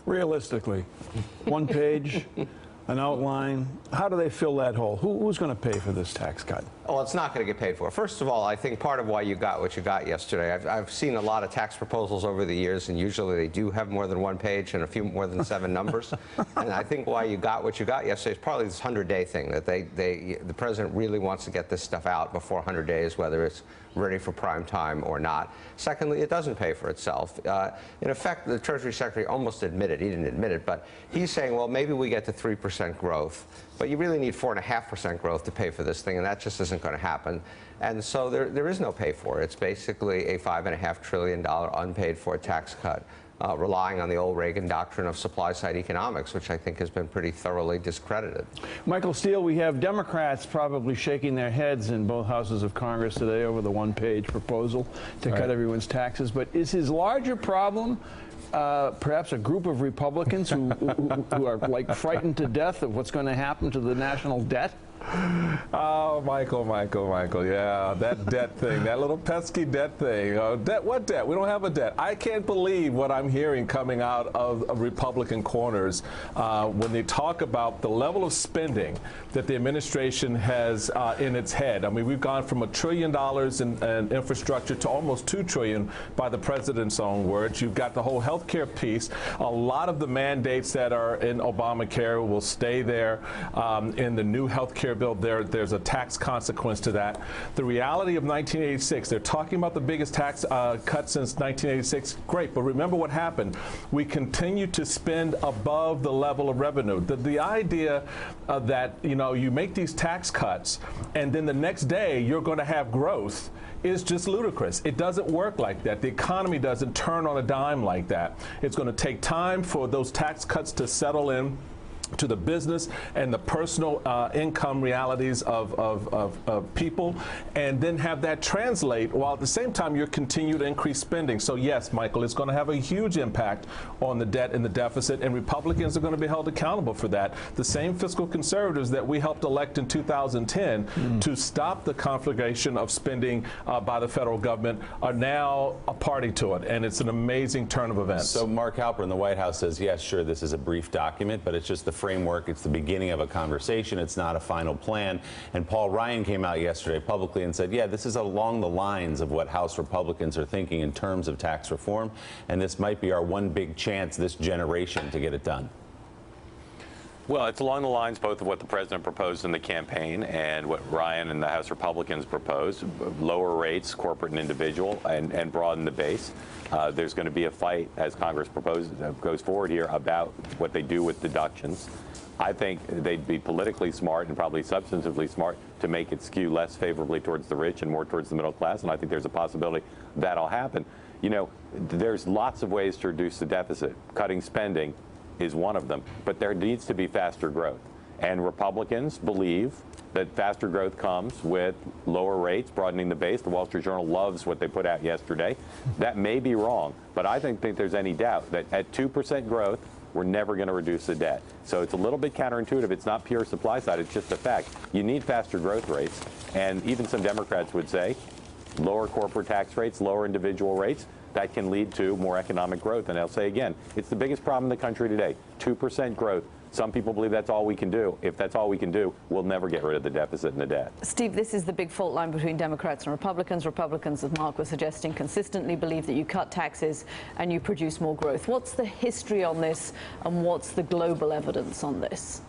Realistically, one page, an outline. How do they fill that hole? Who's going to pay for this tax cut? Well, it's not going to get paid for. First of all, I think part of why you got what you got yesterday, I've seen a lot of tax proposals over the years, and usually they do have more than one page and a few more than 7 numbers. And I think why you got what you got yesterday is probably this 100-day thing, that the president really wants to get this stuff out before 100 days, whether it's ready for prime time or not. Secondly, it doesn't pay for itself. In effect, the Treasury Secretary almost admitted, he didn't admit it, but he's saying, well, maybe we get to 3% growth, but you really need 4.5% growth to pay for this thing, and that just isn't going to happen. And so there is no pay for it. It's basically a $5.5 trillion unpaid for tax cut, relying on the old Reagan doctrine of supply-side economics, which I think has been pretty thoroughly discredited. Michael Steele, we have Democrats probably shaking their heads in both houses of Congress today over the one-page proposal to cut everyone's taxes. But is his larger problem perhaps a group of Republicans who are like frightened to death of what's going to happen to the national debt? Oh, Michael, yeah, that debt thing, that little pesky debt thing. Debt? What debt? We don't have a debt. I can't believe what I'm hearing coming out of Republican corners when they talk about the level of spending that the administration has in its head. I mean, we've gone from $1 trillion in infrastructure to almost $2 trillion by the president's own words. You've got the whole health care piece. A lot of the mandates that are in Obamacare will stay there. In the new health care bill, there's a tax consequence to that. The reality of 1986, they're talking about the biggest tax cut since 1986. Great, but remember what happened. We continue to spend above the level of revenue. The idea that, you know, you make these tax cuts and then the next day you're going to have growth is just ludicrous. It doesn't work like that. The economy doesn't turn on a dime like that. It's going to take time for those tax cuts to settle in to the business and the personal income realities of people, and then have that translate while at the same time you continue to increase spending. So yes, Michael, it's going to have a huge impact on the debt and the deficit, and Republicans are going to be held accountable for that. The same fiscal conservatives that we helped elect in 2010 to stop the conflagration of spending by the federal government are now a party to it, and it's an amazing turn of events. So Mark Halperin in the White House says, yes, sure, this is a brief document, but it's just the framework. It's the beginning of a conversation. It's not a final plan. And Paul Ryan came out yesterday publicly and said, yeah, this is along the lines of what House Republicans are thinking in terms of tax reform, and this might be our one big chance this generation to get it done. Well, it's along the lines both of what the president proposed in the campaign and what Ryan and the House Republicans proposed: lower rates, corporate and individual, and broaden the base. There's going to be a fight as Congress goes forward here about what they do with deductions. I think they'd be politically smart and probably substantively smart to make it skew less favorably towards the rich and more towards the middle class, and I think there's a possibility that'll happen. You know, there's lots of ways to reduce the deficit. Cutting spending is one of them, but there needs to be faster growth. And Republicans believe that faster growth comes with lower rates, broadening the base. The Wall Street Journal loves what they put out yesterday. That may be wrong, but I don't think there's any doubt that at 2% growth, we're never going to reduce the debt. So it's a little bit counterintuitive. It's not pure supply side. It's just a fact. You need faster growth rates. And even some Democrats would say lower corporate tax rates, lower individual rates, that can lead to more economic growth. And I'll say again, it's the biggest problem in the country today, 2% growth. Some people believe that's all we can do. If that's all we can do, we'll never get rid of the deficit and the debt. Steve, this is the big fault line between Democrats and Republicans. Republicans, as Mark was suggesting, consistently believe that you cut taxes and you produce more growth. What's the history on this, and what's the global evidence on this?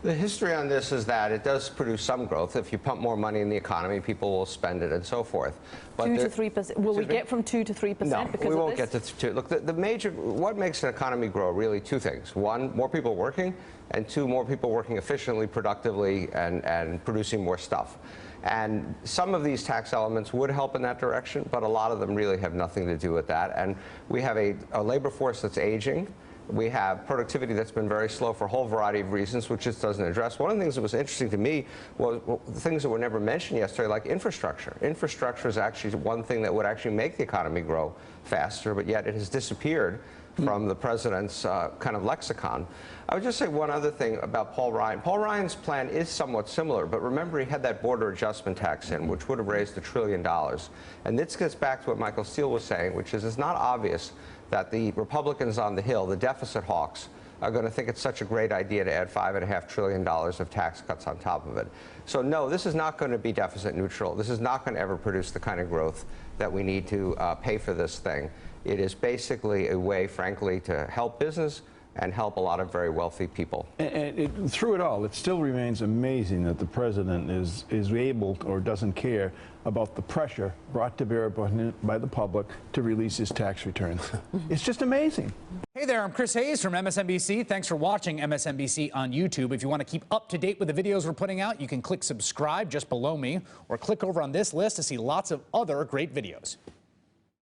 The history on this is that it does produce some growth. If you pump more money in the economy, people will spend it and so forth. But 2 to 3%. Will we get from 2 to 3% no, because we of won't this? get to 2. Look, what makes an economy grow? Really, 2 things. 1, more people working, and 2, more people working efficiently, productively, and producing more stuff. And some of these tax elements would help in that direction, but a lot of them really have nothing to do with that. And we have a labor force that's aging. We have productivity that's been very slow for a whole variety of reasons, which just doesn't address. One of the things that was interesting to me was the things that were never mentioned yesterday, like infrastructure. Infrastructure is actually one thing that would actually make the economy grow faster, but yet it has disappeared from the president's kind of lexicon. I would just say one other thing about Paul Ryan. Paul Ryan's plan is somewhat similar, but remember he had that border adjustment tax in, which would have raised $1 trillion. And this gets back to what Michael Steele was saying, which is it's not obvious that the Republicans on the Hill, the deficit hawks, are going to think it's such a great idea to add $5.5 trillion of tax cuts on top of it. So no, this is not going to be deficit neutral. This is not going to ever produce the kind of growth that we need to pay for this thing. It is basically a way, frankly, to help business and help a lot of very wealthy people. And through it all, it still remains amazing that the president is able or doesn't care about the pressure brought to bear upon him by the public to release his tax returns. It's just amazing. Hey there, I'm Chris Hayes from MSNBC. Thanks for watching MSNBC on YouTube. If you want to keep up to date with the videos we're putting out, you can click subscribe just below me or click over on this list to see lots of other great videos.